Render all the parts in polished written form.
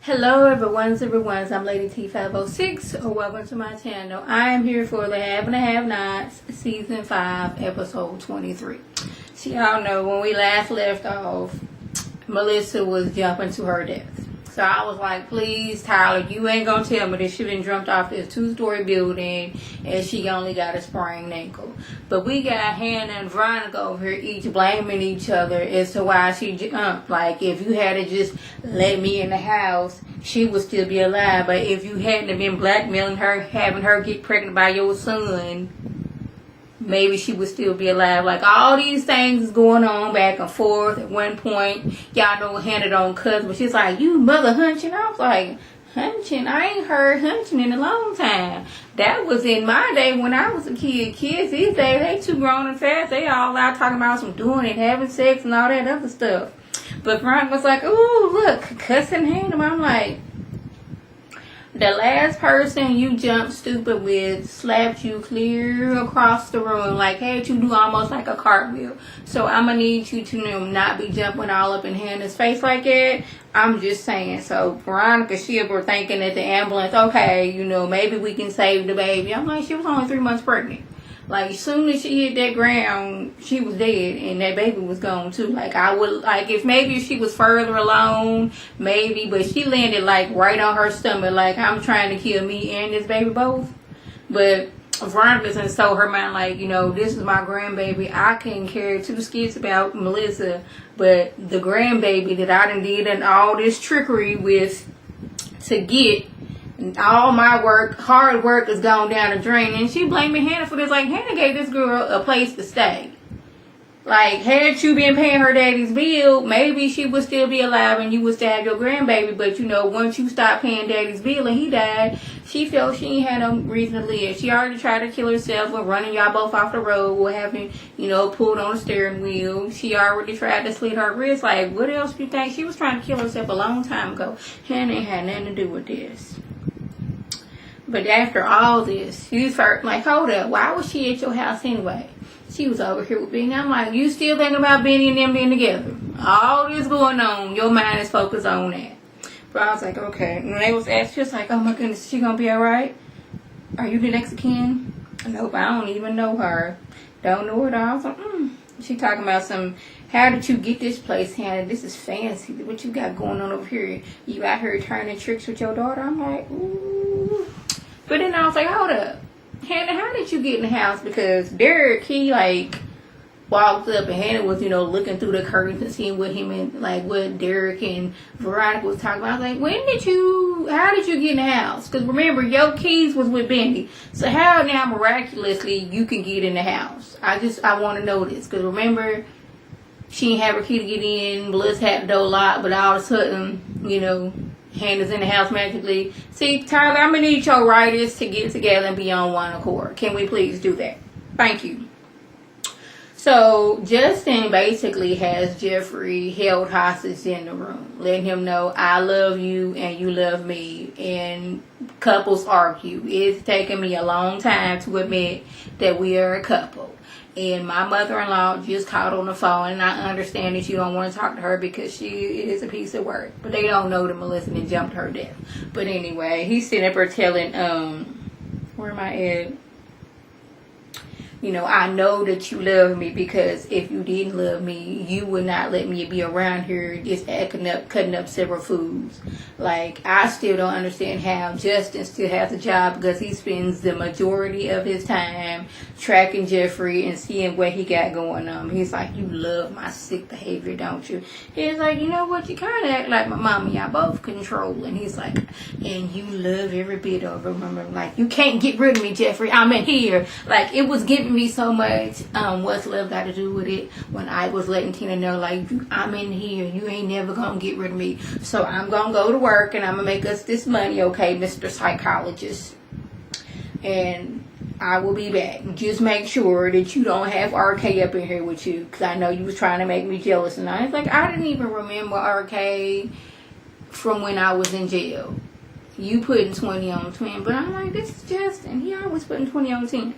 Hello everyone's I'm Lady T506. Welcome to my channel. I am here for the Have and a Have Nots season 5 episode 23. So y'all know when we last left off, Melissa was jumping to her death. So I was like, please Tyler, you ain't gonna tell me that she been jumped off this 2-story building and she only got a sprained ankle. But we got Hannah and Veronica over here each blaming each other as to why she jumped. Like, if you had to just let me in the house, she would still be alive. But if you hadn't have been blackmailing her, having her get pregnant by your son, maybe she would still be alive. Like, all these things is going on back and forth. At one point, y'all know Hannah don't cuss, but she's like, you mother hunching. I was like, hunching? I ain't heard hunching in a long time. That was in my day when I was a kid. Kids these days, they too grown and fast. They all out talking about some doing it, having sex and all that other stuff. But Veronica was like, ooh, look, cussing Hannah. I'm like, the last person you jumped stupid with slapped you clear across the room, like had you do almost like a cartwheel. So I'm gonna need you to not be jumping all up in Hannah's face like that. I'm just saying. So Veronica, she were thinking at the ambulance, okay, maybe we can save the baby. I'm like, she was only 3 months pregnant. Like, as soon as she hit that ground, she was dead, and that baby was gone too. Like, I would, like, if she was further along, maybe, but she landed, like, right on her stomach, like, I'm trying to kill me and this baby both. But Veronica's and so her mind, like, this is my grandbaby. I can't care 2 skits about Melissa, but the grandbaby that I done did and all this trickery with to get, all my work, hard work is gone down the drain. And she blaming Hannah for this. Like, Hannah gave this girl a place to stay. Like, had you been paying her daddy's bill, maybe she would still be alive and you would still have your grandbaby. But, once you stopped paying daddy's bill and he died, she felt she ain't had no reason to live. She already tried to kill herself with running y'all both off the road or having, pulled on the steering wheel. She already tried to slit her wrist. Like, what else do you think? She was trying to kill herself a long time ago. Hannah ain't had nothing to do with this. But after all this, you start like, hold up, why was she at your house anyway? She was over here with Benny. I'm like, you still thinking about Benny and them being together? All this going on, your mind is focused on that. But I was like, okay. And when they was asked, she was like, oh my goodness, is she gonna be alright? Are you the next of kin? Nope, I don't even know her. Don't know her at all. I was like, She talking about some, how did you get this place, Hannah? This is fancy. What you got going on over here? You out here turning tricks with your daughter? I'm like, ooh. But then I was like, hold up. Hannah, how did you get in the house? Because Derek, he walked up and Hannah was, looking through the curtains and seeing what him and what Derek and Veronica was talking about. I was like, how did you get in the house? Because remember, your keys was with Bendy. So how now miraculously you can get in the house? I want to know this. Because remember, she didn't have her key to get in. Melissa had the door locked, but all of a sudden, Hannah's in the house magically. See, Tyler, I'm going to need your writers to get together and be on one accord. Can we please do that? Thank you. So, Justin basically has Jeffrey held hostage in the room, letting him know, I love you and you love me. And couples argue. It's taken me a long time to admit that we are a couple. And my mother-in-law just called on the phone, and I understand that you don't want to talk to her because she is a piece of work. But they don't know that Melissa done jumped her death. But anyway, he's sitting up there telling, where am I at? I know that you love me because if you didn't love me, you would not let me be around here just cutting up several foods. Like, I still don't understand how Justin still has a job because he spends the majority of his time tracking Jeffrey and seeing what he got going on. He's like, you love my sick behavior, don't you? He's like, you know what? You kind of act like my mama. Y'all both controlling. He's like, and you love every bit of it. Remember, like, you can't get rid of me, Jeffrey. I'm in here. Like, it was giving me so much what's love got to do with it when I was letting Tina know, like, I'm in here, you ain't never gonna get rid of me, so I'm gonna go to work and I'm gonna make us this money, okay, Mr. Psychologist, and I will be back. Just make sure that you don't have RK up in here with you, because I know you was trying to make me jealous. And I was like, I didn't even remember RK from when I was in jail. You putting 20 on 10, but I'm like, this is Justin, he always putting 20 on 10.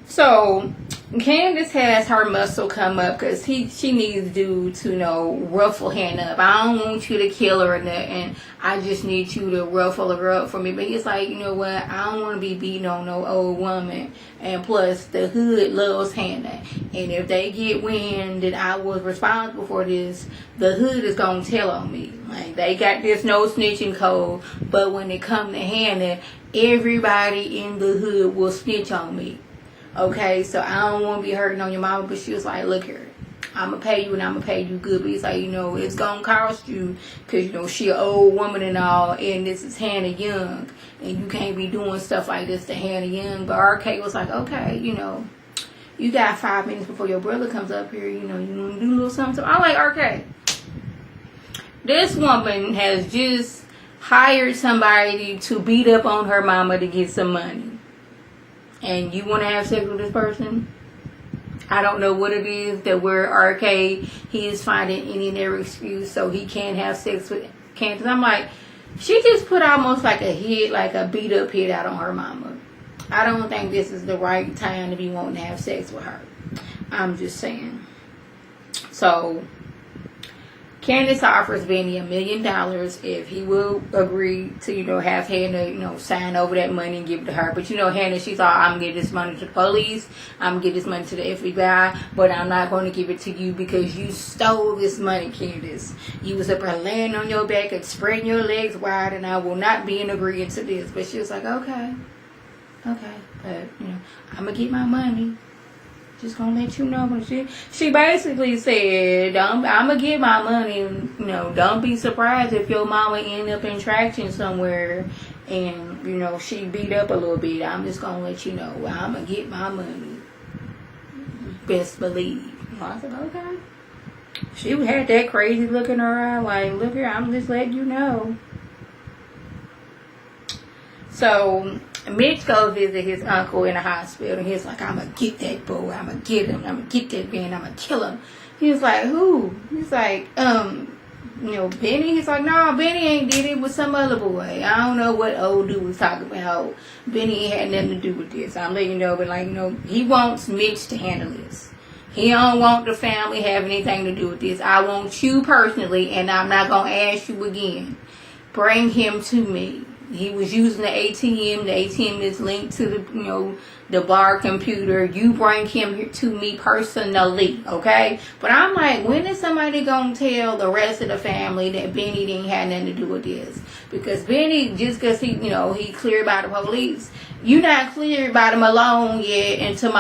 So Candace has her muscle come up because she needs dude to ruffle Hannah up. I don't want you to kill her or nothing. I just need you to ruffle her up for me. But he's like, you know what? I don't want to be beating on no old woman. And plus, the hood loves Hannah. And if they get wind that I was responsible for this, the hood is gonna tell on me. Like, they got this no snitching code. But when it come to Hannah, everybody in the hood will snitch on me. Okay, so I don't want to be hurting on your mama, but she was like, look here, I'm going to pay you and I'm going to pay you good. But it's like, it's going to cost you because, she an old woman and all, and this is Hannah Young, and you can't be doing stuff like this to Hannah Young. But RK was like, okay, you got 5 minutes before your brother comes up here, you want to do a little something. I like RK. This woman has just hired somebody to beat up on her mama to get some money. And you want to have sex with this person? I don't know what it is that where RK, he is finding any and every excuse so he can't have sex with Candace. I'm like, she just put almost like a hit, like a beat up hit out on her mama. I don't think this is the right time to be wanting to have sex with her. I'm just saying. So, Candace offers Benny $1 million if he will agree to, have Hannah, sign over that money and give it to her. But, Hannah, she's all, I'm going to give this money to the police. I'm going to give this money to the FBI. But I'm not going to give it to you because you stole this money, Candace. You was up there laying on your back and spreading your legs wide, and I will not be in agreement to this. But she was like, okay. But, I'm going to get my money. Just gonna let you know. But she basically said, I'm gonna get my money. Don't be surprised if your mama end up in traction somewhere and she beat up a little bit. I'm just gonna let you know. I'm gonna get my money. Best believe. I said, okay. She had that crazy look in her eye, like, look here, I'm just letting you know. So Mitch goes visit his uncle in the hospital, and he's like, I'm going to get that boy. I'm going to get him. I'm going to get that man. I'm going to kill him. He was like, who? He's like, Benny. He's like, no, Benny ain't did it with some other boy. I don't know what old dude was talking about. Benny ain't had nothing to do with this. I'm letting you know, but he wants Mitch to handle this. He don't want the family have anything to do with this. I want you personally, and I'm not going to ask you again. Bring him to me. He was using the ATM. The ATM is linked to the bar computer. You bring him to me personally, okay? But I'm like, when is somebody gonna tell the rest of the family that Benny didn't have nothing to do with this? Because Benny, just because he cleared by the police, you not cleared by the Malone yet until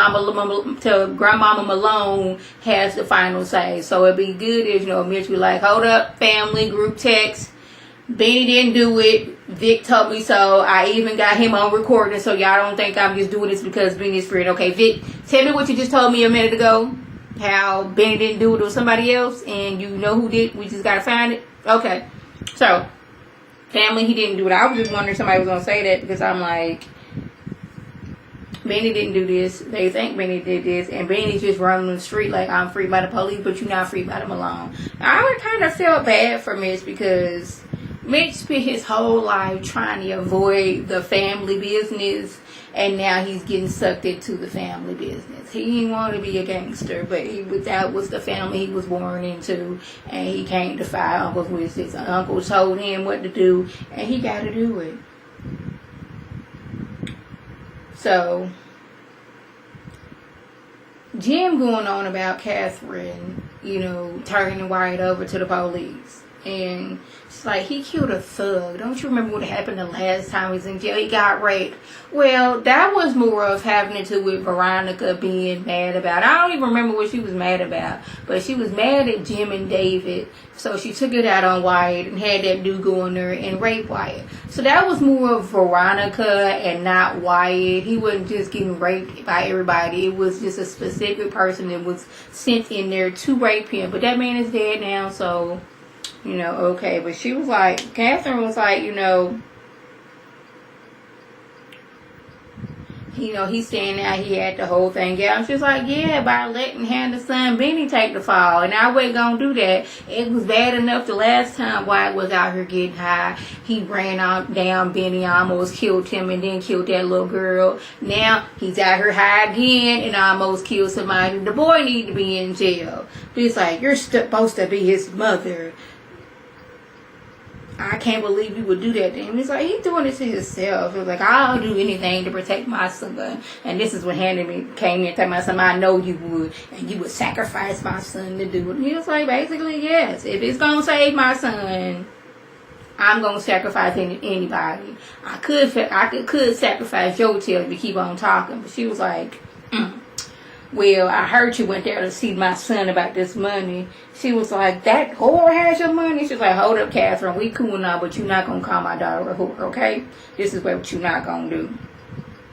Grandmama Malone has the final say. So it'd be good if Mitch be like, hold up, family group text. Benny didn't do it. Vic told me so. I even got him on recording, so y'all don't think I'm just doing this because Benny's friend. Okay, Vic, tell me what you just told me a minute ago. How Benny didn't do it with somebody else, and you know who did. We just gotta find it. Okay, so family, he didn't do it. I was just wondering if somebody was gonna say that because I'm like, Benny didn't do this. They think Benny did this, and Benny's just running the street like I'm free by the police, but you're not free by the Malone. I kind of felt bad for Mitch because Mitch spent his whole life trying to avoid the family business, and now he's getting sucked into the family business. He didn't want to be a gangster, but that was the family he was born into, and he can't defy uncle's wishes. Uncle told him what to do, and he got to do it. So, Jim going on about Catherine, turning Wyatt over to the police. And it's like, he killed a thug. Don't you remember what happened the last time he was in jail? He got raped. Well, that was more of having to do with Veronica being mad about it. I don't even remember what she was mad about. But she was mad at Jim and David. So she took it out on Wyatt and had that dude go in there and rape Wyatt. So that was more of Veronica and not Wyatt. He wasn't just getting raped by everybody. It was just a specific person that was sent in there to rape him. But that man is dead now, so okay. But she was like, Catherine was like, he's saying now he had the whole thing out. And she was like, yeah, by letting Hannah's son Benny take the fall. And I wasn't going to do that. It was bad enough the last time Wyatt was out here getting high. He ran out down Benny, almost killed him, and then killed that little girl. Now he's out here high again and almost killed somebody. The boy need to be in jail. But it's like, you're supposed to be his mother. I can't believe you would do that to him. He's like, he's doing it to himself. He was like, I'll do anything to protect my son. And this is what Hannah came in and told my son, I know you would. And you would sacrifice my son to do it. And he was like, basically, yes. If it's going to save my son, I'm going to sacrifice anybody. I could sacrifice your tail to keep on talking. But she was like, well, I heard you went there to see my son about this money. She was like, that whore has your money? She was like, hold up, Catherine. We cool now, but you're not going to call my daughter a whore, okay? This is what you're not going to do.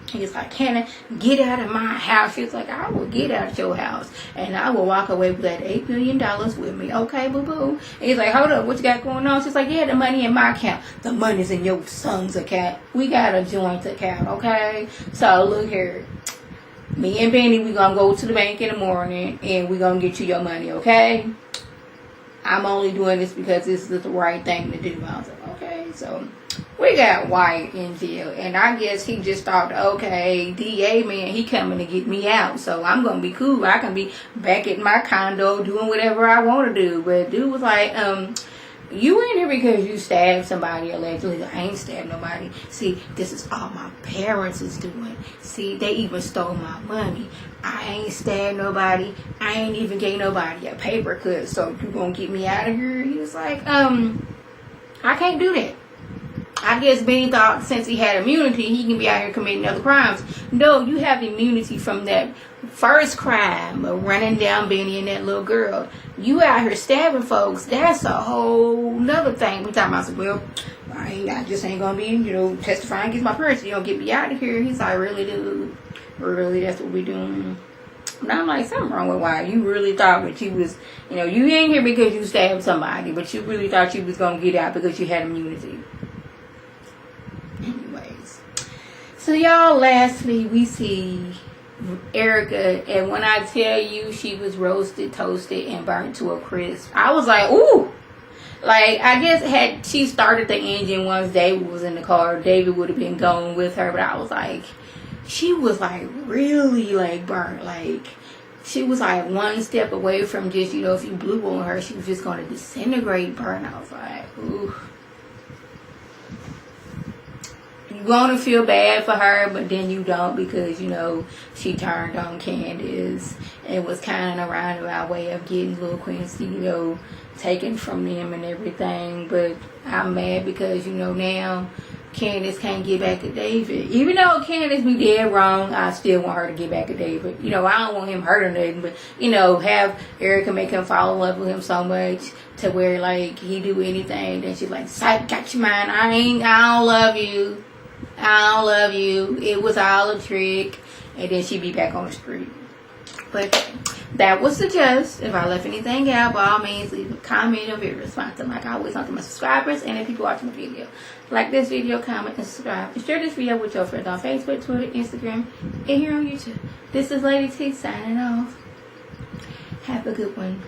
He's like, Hannah, get out of my house. She was like, I will get out of your house. And I will walk away with that $8 million with me. Okay, boo-boo. And he's like, hold up, what you got going on? She's like, yeah, the money in my account. The money's in your son's account. We got a joint account, okay? So, look here. Me and Benny, we gonna go to the bank in the morning and we gonna get you your money, okay? I'm only doing this because this is the right thing to do. I was like, okay. So we got Wyatt in jail, and I guess he just thought, okay, DA man, he coming to get me out, so I'm gonna be cool. I can be back at my condo doing whatever I want to do. But dude was like, you ain't here because you stabbed somebody allegedly. I ain't stabbed nobody. See, this is all my parents is doing. See, they even stole my money. I ain't stabbed nobody. I ain't even gave nobody a paper cut. So you gonna get me out of here? He was like, I can't do that. I guess Benny thought since he had immunity, he can be out here committing other crimes. No, you have immunity from that first crime of running down Benny and that little girl. You out here stabbing folks, that's a whole nother thing. We talking about, well, I just ain't gonna be, testifying against my parents. You don't get me out of here. He's like, really, dude? Really, that's what we doing? And I'm like, something wrong with Wyatt. You really thought that you was, you ain't here because you stabbed somebody, but you really thought you was gonna get out because you had immunity. Anyways, so y'all, lastly, we see Erica, and when I tell you she was roasted, toasted, and burnt to a crisp, I was like, ooh. Like, I guess had she started the engine once David was in the car, David would have been going with her, but I was like, she was like really like burnt. Like, she was like one step away from just, if you blew on her, she was just going to disintegrate, burn. I was like, ooh. You want to feel bad for her, but then you don't because, she turned on Candace and was kind of a roundabout way of getting Lil Quincy, taken from them and everything. But I'm mad because, now Candace can't get back at David. Even though Candace be dead wrong, I still want her to get back at David. I don't want him hurting nothing, but, have Erica make him fall in love with him so much to where, like, he do anything. Then she's like, psych, got your mind. I don't love you. I don't love you. It was all a trick. And then she'd be back on the street. But that was the gist. If I left anything out, by all means, leave a comment or be responsive. Like I always talk to my subscribers and the people watching the video. Like this video, comment, and subscribe. And share this video with your friends on Facebook, Twitter, Instagram, and here on YouTube. This is Lady T signing off. Have a good one.